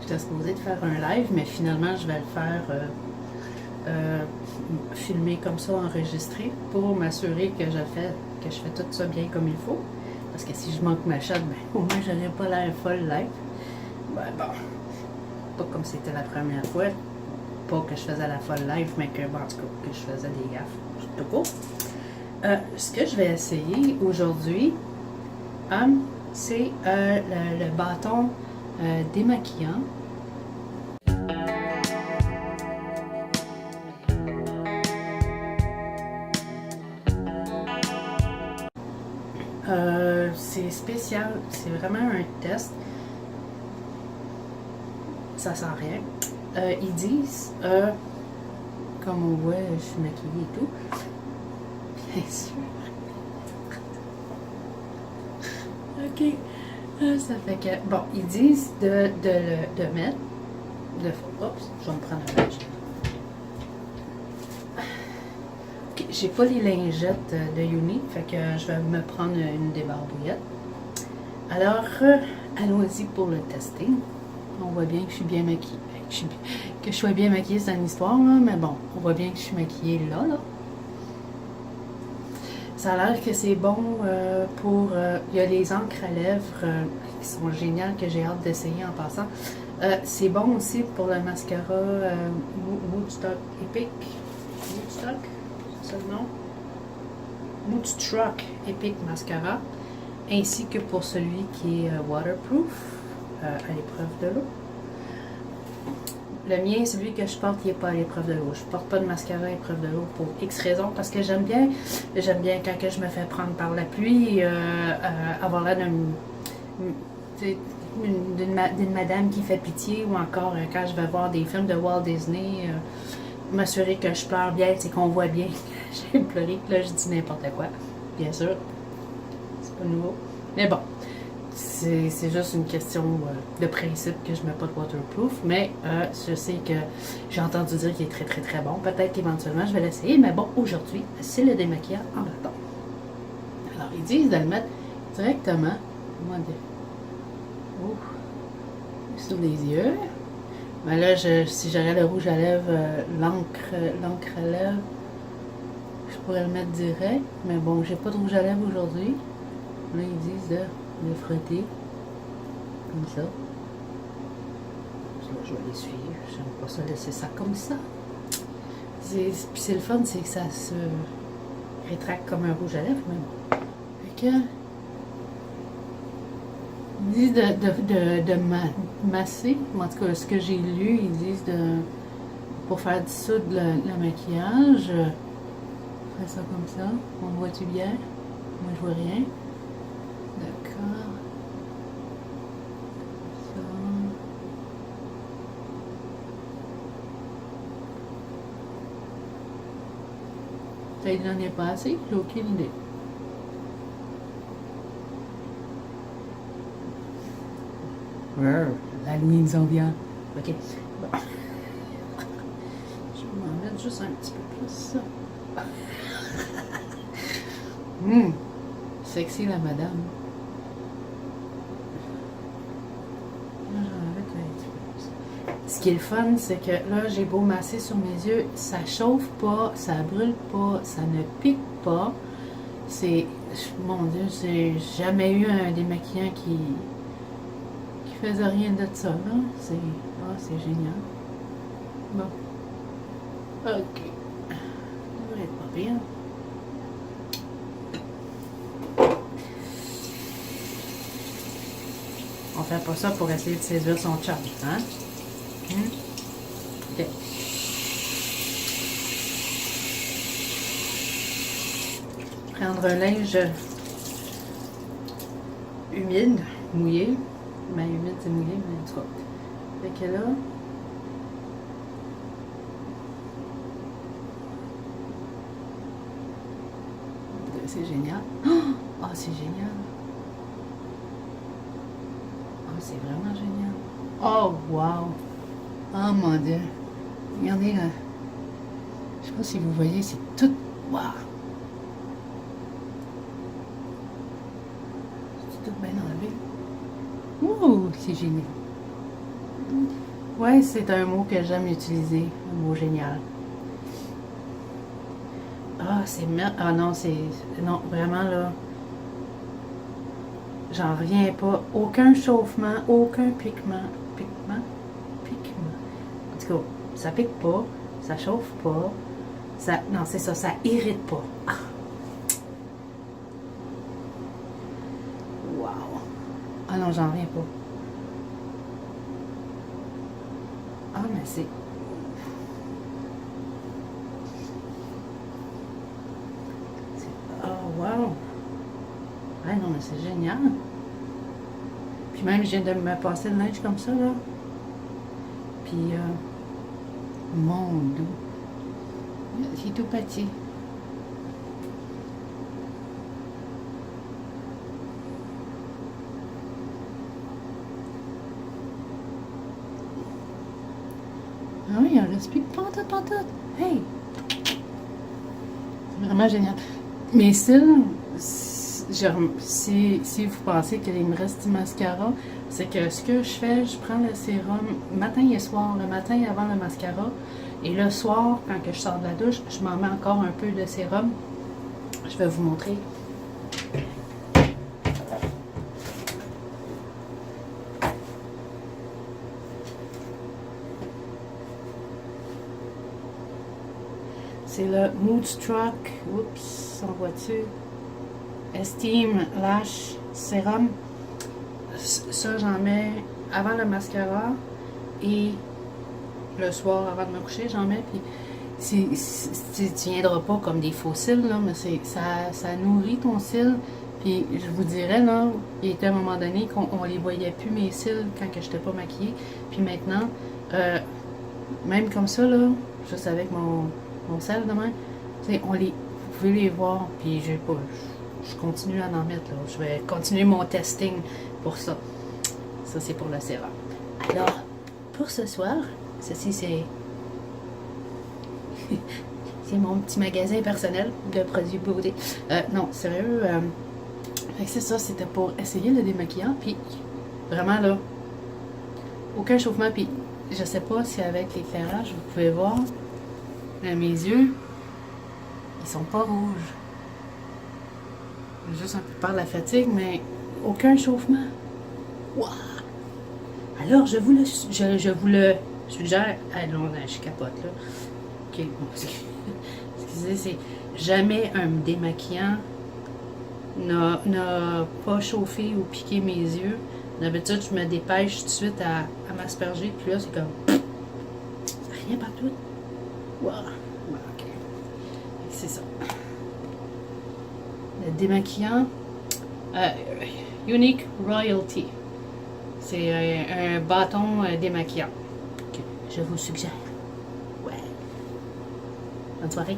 J'étais supposée de faire un live, mais finalement, je vais le faire filmer comme ça, enregistré, pour m'assurer que je fais tout ça bien comme il faut. Parce que si je manque ma chatte, ben, au moins, j'aurais pas l'air folle live. Ben bon, pas comme c'était la première fois. Pas que je faisais la folle live, mais que, bon, en tout cas, que je faisais des gaffes. Tout court. Ce que je vais essayer aujourd'hui, c'est le bâton démaquillant. C'est spécial, c'est vraiment un test. Ça sent rien. Ils disent, comme on voit, je suis maquillée et tout. Bien sûr. Ok. Ça fait que, bon, ils disent de mettre, oups, je vais me prendre un linge. Ok, j'ai pas les lingettes de Uni, fait que je vais me prendre une débarbouillette. Alors, allons-y pour le testing. On voit bien que je suis bien maquillée. Que je sois bien maquillée, c'est une histoire, là, mais bon, on voit bien que je suis maquillée là. Ça a l'air que c'est bon pour... il y a les encres à lèvres qui sont géniales, que j'ai hâte d'essayer en passant. C'est bon aussi pour le mascara Woodstock Epic. Woodstock, c'est ça le nom? Woodstock Epic Mascara. Ainsi que pour celui qui est waterproof, à l'épreuve de l'eau. Le mien, celui que je porte, il n'est pas à l'épreuve de l'eau. Je ne porte pas de mascara à l'épreuve de l'eau pour X raisons, parce que j'aime bien quand que je me fais prendre par la pluie, avoir l'air d'une madame qui fait pitié, ou encore quand je vais voir des films de Walt Disney, m'assurer que je pleure bien, c'est qu'on voit bien que j'ai pleuré, que là je dis n'importe quoi, bien sûr. C'est pas nouveau. Mais bon. C'est juste une question de principe que je ne mets pas de waterproof, mais je sais que j'ai entendu dire qu'il est très très très bon. Peut-être qu'éventuellement je vais l'essayer, mais bon, aujourd'hui, c'est le démaquillant en bâton. Alors, ils disent de le mettre directement sous les yeux. Mais là, si j'aurais le rouge à lèvres, l'encre à lèvres, je pourrais le mettre direct, mais bon, j'ai pas de rouge à lèvres aujourd'hui. Là, ils disent de le frotter comme ça. Je vais les suivre. J'aime pas ça laisser ça comme ça. Puis c'est le fun, c'est que ça se rétracte comme un rouge à lèvres. Mais bon. Fait que, ils disent de masser. En tout cas, ce que j'ai lu, ils disent pour faire dissoudre le maquillage. Faire ça comme ça. On voit-tu bien? Moi, je vois rien. D'accord. Ça. Peut-être qu'il n'en est pas assez, j'ai aucune idée. L'Halloween s'en vient. Ok. Bon. Je vais m'en mettre juste un petit peu plus. Sexy la madame. Ce qui est le fun, c'est que là, j'ai beau masser sur mes yeux, ça chauffe pas, ça brûle pas, ça ne pique pas. C'est, mon Dieu, j'ai jamais eu un démaquillant qui faisait rien de ça, là. C'est génial. Bon. Ok. Ça devrait être pas bien. On fait pas ça pour essayer de séduire son chum, hein? Ok. Prendre un linge humide, mouillé. Ben, humide, c'est mouillé, mais en tout cas. Fait que là, c'est génial. Oh, c'est génial. Oh, c'est vraiment génial. Oh, wow. Oh, mon Dieu. Regardez là. Je sais pas si vous voyez, c'est tout. Wow. C'est tout bien enlevé. Ouh, c'est génial. Ouais, c'est un mot que j'aime utiliser, un mot génial. Ah, c'est ah non, c'est. Non, vraiment là. J'en reviens pas. Aucun chauffement, aucun piquement. Piquement? Piquement. En tout cas, ça pique pas, ça chauffe pas. Ça, non, c'est ça irrite pas. Ah, wow. Ah non, j'en reviens pas. Ah, mais c'est. Oh, wow. Ah non, mais c'est génial. Puis même, je viens de me passer le linge comme ça, là. Puis, mon doux. C'est tout petit. Ah oui, il en reste plus de pantoute, pantoute. Hey! C'est vraiment génial. Mes cils, si vous pensez qu'il me reste du mascara, c'est que ce que je fais, je prends le sérum matin et soir. Le matin avant le mascara. Et le soir, quand que je sors de la douche, je m'en mets encore un peu de sérum. Je vais vous montrer. C'est le Moodstruck. Oups, on voit-tu? Esteem Lash Serum. Ça, j'en mets avant le mascara et le soir avant de me coucher, j'en mets. Puis tu viendras pas comme des faux cils, là, mais ça nourrit ton cil. Puis je vous dirais, là, il était à un moment donné qu'on les voyait plus, mes cils, quand que je n'étais pas maquillée. Puis maintenant, même comme ça, là, juste avec mon sel demain, vous pouvez les voir. Puis je continue à en mettre, là. Je vais continuer mon testing pour ça. Ça, c'est pour le sérum. Alors, pour ce soir, ceci, c'est c'est mon petit magasin personnel de produits beauté. Non, sérieux, c'est ça, c'était pour essayer le démaquillant, puis vraiment là, aucun chauffement, puis je sais pas si avec l'éclairage, vous pouvez voir, là, mes yeux, ils sont pas rouges. J'ai juste un peu peur de la fatigue, mais aucun chauffement. Wow! Alors, je vous le suggère. Ah non, je capote là. Ok, bon, excusez, c'est jamais un démaquillant n'a pas chauffé ou piqué mes yeux. D'habitude, je me dépêche tout de suite à m'asperger, puis là, c'est comme. Rien partout. Wow! Ok. C'est ça. Le démaquillant Unique Royalty. C'est un bâton démaquillant. Okay. Je vous suggère. Ouais. Bonne soirée.